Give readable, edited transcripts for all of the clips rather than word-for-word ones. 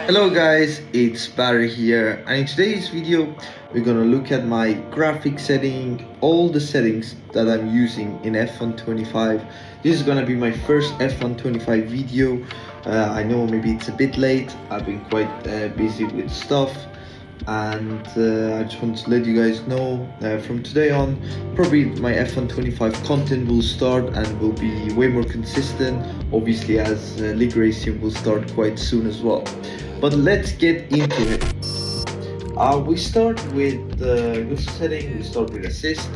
Hello guys, it's Bari here, and in today's video we're gonna look at my graphic setting, all the settings that I'm using in F1-25. This is gonna be my first F1-25 video. I know maybe it's a bit late, I've been quite busy with stuff, and I just want to let you guys know from today on probably my F1-25 content will start and will be way more consistent, obviously, as league racing will start quite soon as well. But let's get into it. We start with the user setting, we start with assist.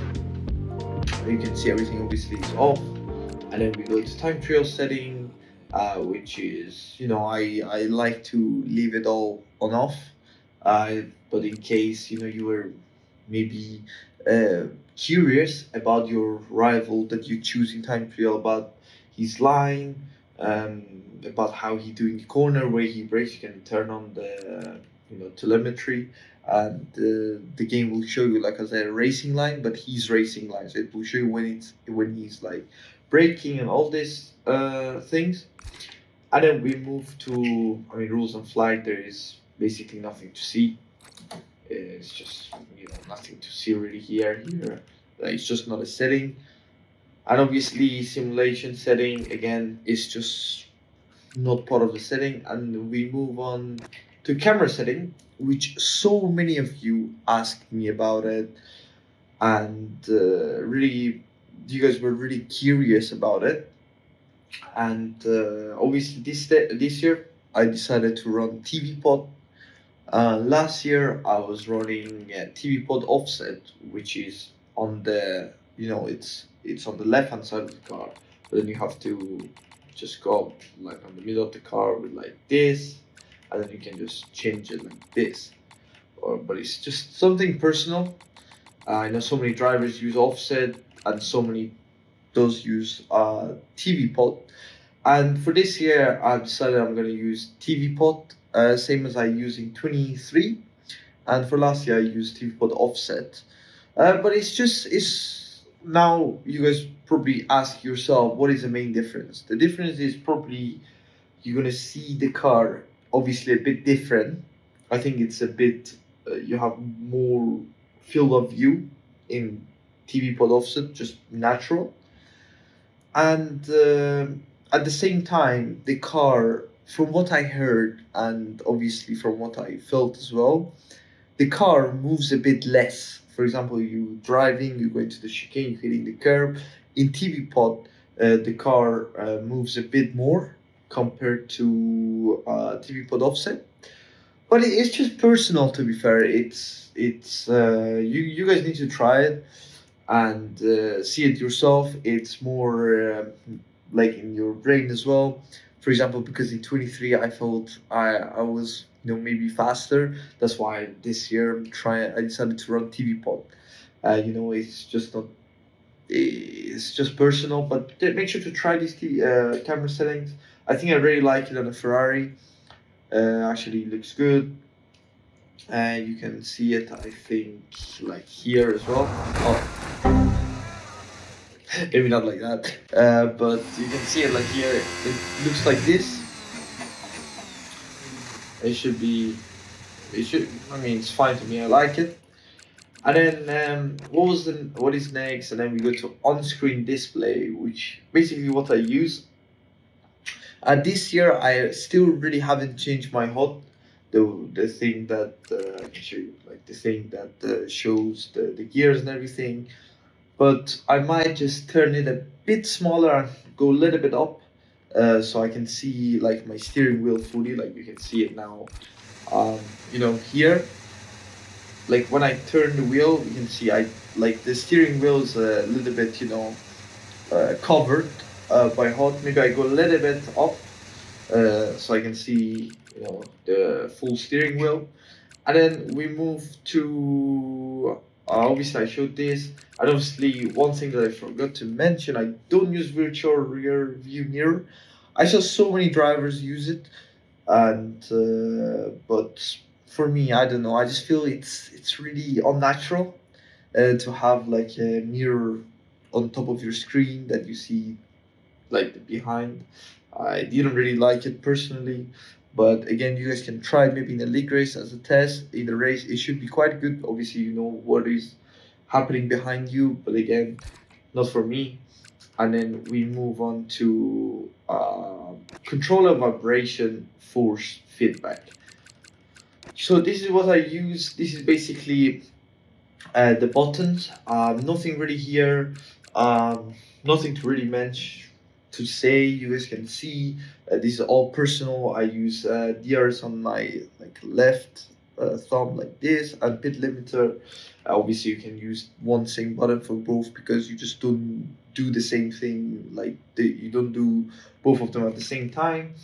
You can see everything obviously is off, and then we go to time trial setting, which is, I like to leave it all on off, but in case you were maybe uh, curious about your rival that you choose in time trial, about his line, about how he do in the corner, where he breaks, you can turn on the telemetry, and the game will show you, like I said, a racing line, but he's racing line, so it will show you when he's like braking and all these things. And then we move to, rules on flight. There is basically nothing to see. It's just nothing to see really here. It's just not a setting. And obviously simulation setting again is just not part of the setting. And we move on to camera setting, which so many of you asked me about it, and really, you guys were really curious about it. And obviously this year I decided to run TV pod. Last year I was running TV pod offset, which is on the it's on the left hand side of the car, but then you have to just go up like on the middle of the car with like this, and then you can just change it like this. But it's just something personal. I know so many drivers use offset, and so many does use TV pod. And for this year, I decided I'm going to use TV pod, same as I use in 23. And for last year, I used TV pod offset. But it's now you guys probably ask yourself, what is the main difference? The difference is probably you're going to see the car obviously a bit different. I think it's a bit, you have more field of view in TV pod offset, just natural. And at the same time, the car, from what I heard and obviously from what I felt as well, the car moves a bit less. For example, you driving, you go into the chicane, you hitting the curb. In TV pod, the car moves a bit more compared to TV pod offset. But it's just personal. To be fair, it's you guys need to try it and see it yourself. It's more like in your brain as well. For example, because in 23 I felt I was maybe faster. That's why this year I decided to run TV pod. It's just not. It's just personal, but make sure to try these camera settings. I think I really like it on a Ferrari. Actually, it looks good. You can see it, I think, like here as well. Oh, maybe not like that, but you can see it like here. It looks like this. It should be. It should. I mean, it's fine to me. I like it. And then what is next? And then we go to on-screen display, which basically what I use. This year I still really haven't changed my HUD. The thing that I can show you, like the thing that shows the gears and everything. But I might just turn it a bit smaller and go a little bit up, so I can see like my steering wheel fully, like you can see it now. Here, like when I turn the wheel, you can see I like the steering wheel is a little bit, covered by HUD. Maybe I go a little bit up, so I can see, the full steering wheel. And then we move to, obviously I showed this. And obviously one thing that I forgot to mention, I don't use virtual rear view mirror. I saw so many drivers use it, and but for me, I don't know. I just feel it's really unnatural to have like a mirror on top of your screen that you see like the behind. I didn't really like it personally, But again, you guys can try it maybe in a league race as a test. In the race, it should be quite good. Obviously, you know what is happening behind you, but again, not for me. And then we move on to controller vibration force feedback. So this is what I use. This is basically the buttons. Nothing really here. Nothing to really mention to say. You guys can see this is all personal. I use DRs on my like left thumb like this, and bit limiter. Obviously, you can use one same button for both because you just don't do the same thing. Like you don't do both of them at the same time.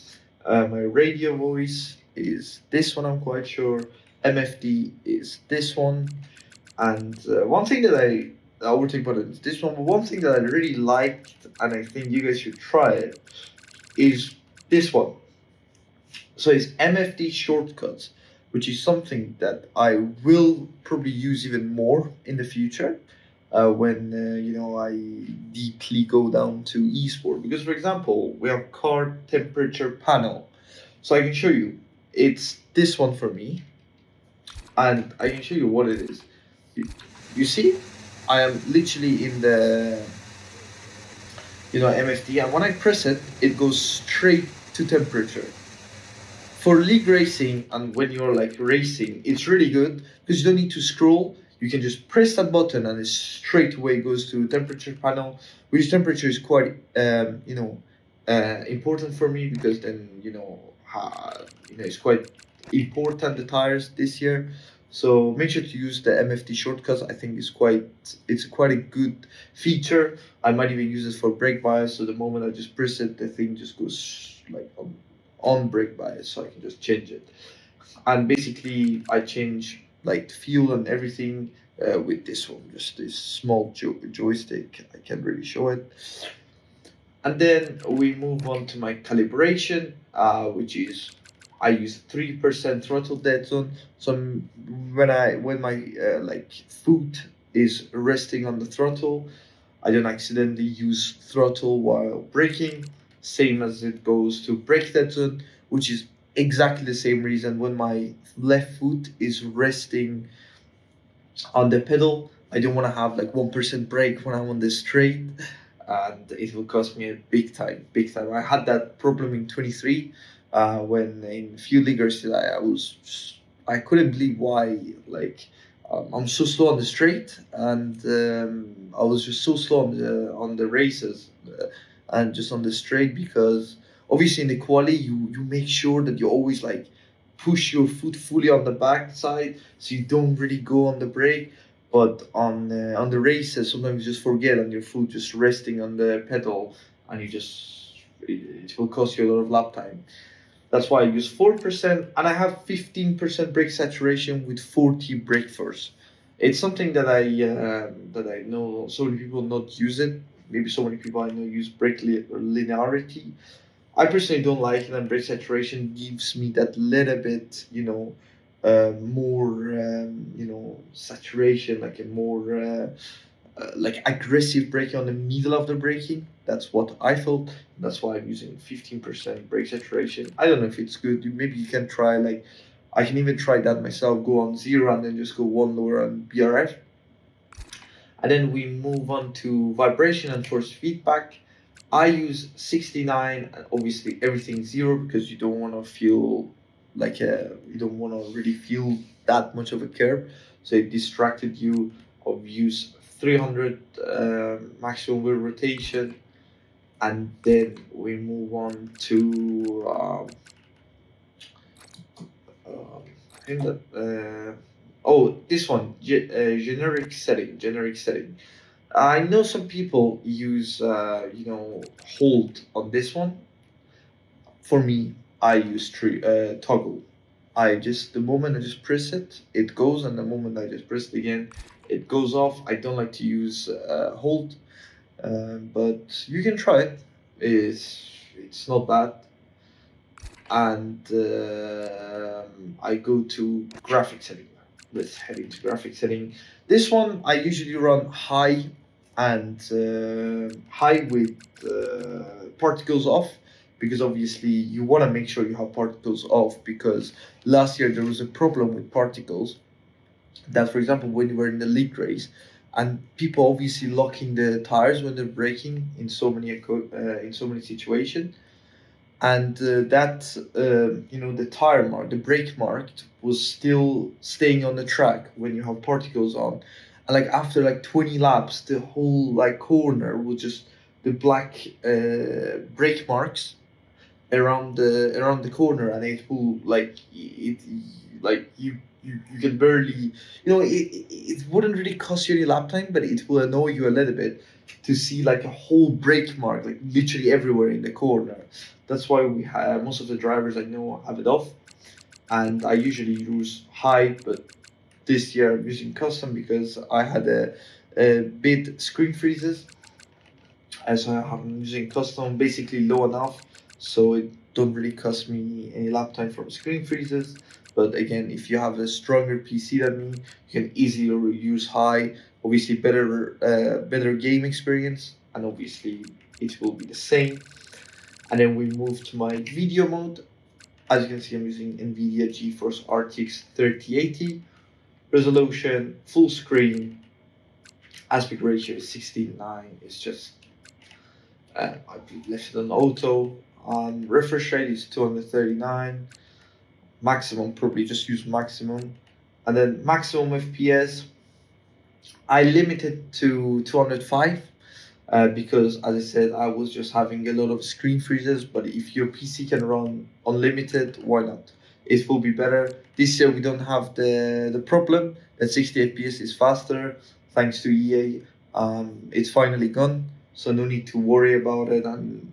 My radio voice is this one. I'm quite sure. MFD is this one. And one thing that I would think about it is this one, but one thing that I really liked, and I think you guys should try it, is this one. So it's MFD shortcuts, which is something that I will probably use even more in the future when you know I deeply go down to esport. Because for example, we have car temperature panel, so I can show you. It's this one for me, and I can show you what it is. You see, I am literally in the MFD, and when I press it, it goes straight to temperature. For league racing and when you're like racing, it's really good because you don't need to scroll. You can just press that button and it straight away goes to temperature panel, which temperature is quite important for me because then it's quite important the tires this year. So make sure to use the MFD shortcuts. I think it's quite a good feature. I might even use this for brake bias. So the moment I just press it, the thing just goes like on brake bias, so I can just change it. And basically, I change like fuel and everything with this one, just this small joystick. I can't really show it. And then we move on to my calibration, which is I use 3% throttle dead zone. So when my like foot is resting on the throttle, I don't accidentally use throttle while braking. Same as it goes to brake dead zone, which is exactly the same reason when my left foot is resting on the pedal. I don't want to have like 1% brake when I'm on the straight, and it will cost me a big time, big time. I had that problem in 23 when in few leaguers I couldn't believe why I'm so slow on the straight, and I was just so slow on the races and just on the straight because obviously in the quali you make sure that you always like push your foot fully on the back side so you don't really go on the brake. But on the races, sometimes you just forget and your foot just resting on the pedal, and it will cost you a lot of lap time. That's why I use 4%, and I have 15% brake saturation with 40 brake force. It's something that I know so many people not use it. Maybe so many people I know use brake linearity. I personally don't like it, and brake saturation gives me that little bit, more, saturation, like a more like aggressive braking on the middle of the braking. That's what I felt. That's why I'm using 15% brake saturation. I don't know if it's good. Maybe you can try like I can even try that myself. Go on 0 and then just go one lower on BRF. And then we move on to vibration and force feedback. I use 69 and obviously everything 0 because you don't want to feel you don't want to really feel that much of a curve. So it distracted you. Of use 300 maximum wheel rotation, and then we move on to I think that this one generic setting. I know some people use hold on this one. For me, I use toggle. The moment I just press it, it goes, and the moment I just press it again, it goes off. I don't like to use hold, but you can try it. It's not bad. And I go to graphic setting. Let's head into graphic setting. This one I usually run high and high with particles off because obviously you want to make sure you have particles off, because last year there was a problem with particles, that for example when you were in the league race and people obviously locking the tires when they're braking in so many in so many situations, and that the tire mark, the brake mark was still staying on the track when you have particles on, and like after like 20 laps the whole like corner was just the black brake marks around the corner, and it will like you can barely, it wouldn't really cost you any lap time, but it will annoy you a little bit to see like a whole brake mark like literally everywhere in the corner. That's why we have most of the drivers I know have it off, and I usually use high, but this year I'm using custom because I had a bit screen freezes, as I'm using custom basically low enough so it don't really cost me any lap time from screen freezes. But again, if you have a stronger PC than me, you can easily use high. Obviously, better game experience, and obviously it will be the same. And then we move to my video mode. As you can see, I'm using NVIDIA GeForce RTX 3080. Resolution, full screen, aspect ratio is 16:9. It's just I left it on auto. Refresh rate is 239. Maximum, probably just use maximum. And then maximum FPS, I limited to 205 because, as I said, I was just having a lot of screen freezes. But if your PC can run unlimited, why not? It will be better. This year we don't have the problem that 60 FPS is faster thanks to EA. It's finally gone, so no need to worry about it. And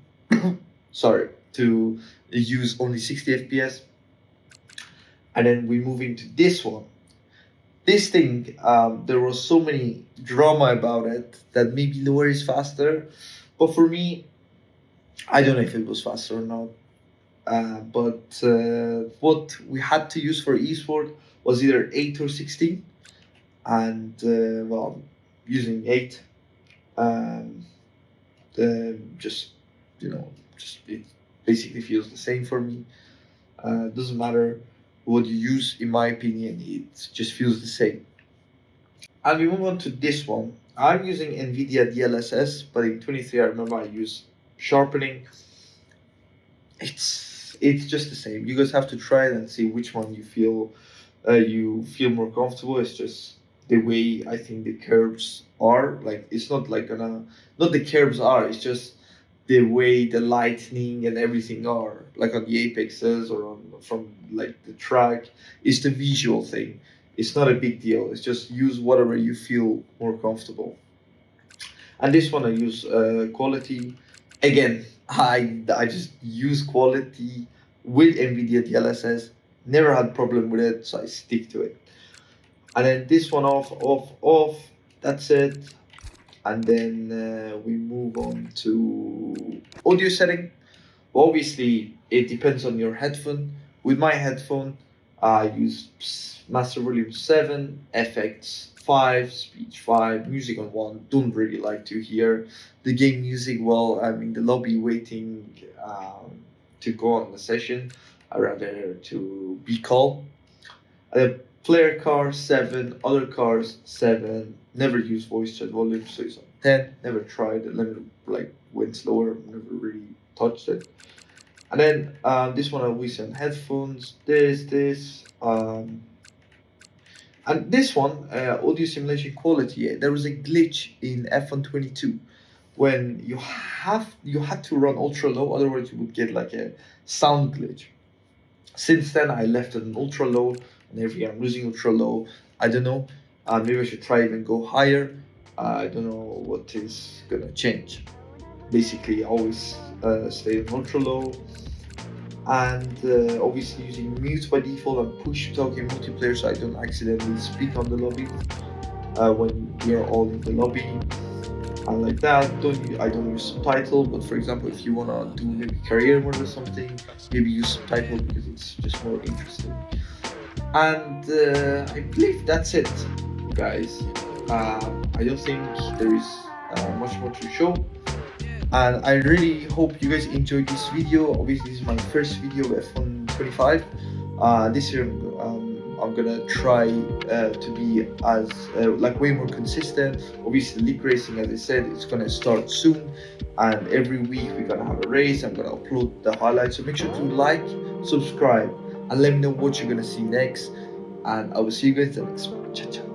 sorry, to use only 60 FPS. And then we move into this one. This thing, there was so many drama about it that maybe lower is faster, but for me, I don't know if it was faster or not. But what we had to use for esport was either 8 or 16, and well, using 8, um, just just it basically feels the same for me. Doesn't matter what you use, in my opinion, it just feels the same. And we move on to this one. I'm using NVIDIA DLSS, but in 23 I remember I use sharpening. It's just the same. You guys have to try it and see which one you feel more comfortable. It's just the way I think the curves are. Like it's not like not the curves are. It's just the way the lightning and everything are, like on the apexes or on from like the track. It's the visual thing. It's not a big deal. It's just use whatever you feel more comfortable. And this one I use quality. Again, I just use quality with NVIDIA DLSS. Never had problem with it, so I stick to it. And then this one off, off, off. That's it. And then we move on to audio setting. Well, obviously, it depends on your headphone. With my headphone, I use master volume 7, effects 5, speech 5, music on 1. Don't really like to hear the game music while I'm in the lobby waiting to go on the session. I rather to be calm. Player car 7, other cars 7. Never use voice chat volume, so it's on 10. Never tried it. Never like went slower. Never really touched it. And then this one I always on headphones. And this one audio simulation quality. There was a glitch in F1-22 when you had to run ultra low, otherwise you would get like a sound glitch. Since then, I left it on ultra low, and every I'm losing ultra low. I don't know. Maybe I should try even go higher. I don't know what is gonna change. Basically, I always stay on ultra low, and obviously using mute by default and push talking multiplayer so I don't accidentally speak on the lobby when we are all in the lobby. And like that, I don't use subtitle, but for example, if you wanna do maybe career mode or something, maybe use subtitle because it's just more interesting. And I believe that's it, guys. I don't think there is much more to show. and I really hope you guys enjoyed this video. Obviously, this is my first video with F1-25. This year I'm gonna try to be as like way more consistent. Obviously, league racing, as I said, it's gonna start soon, and every week we're gonna have a race. I'm gonna upload the highlights, so make sure to like, subscribe, and let me know what you're gonna see next, and I will see you guys in the next one. Ciao, ciao.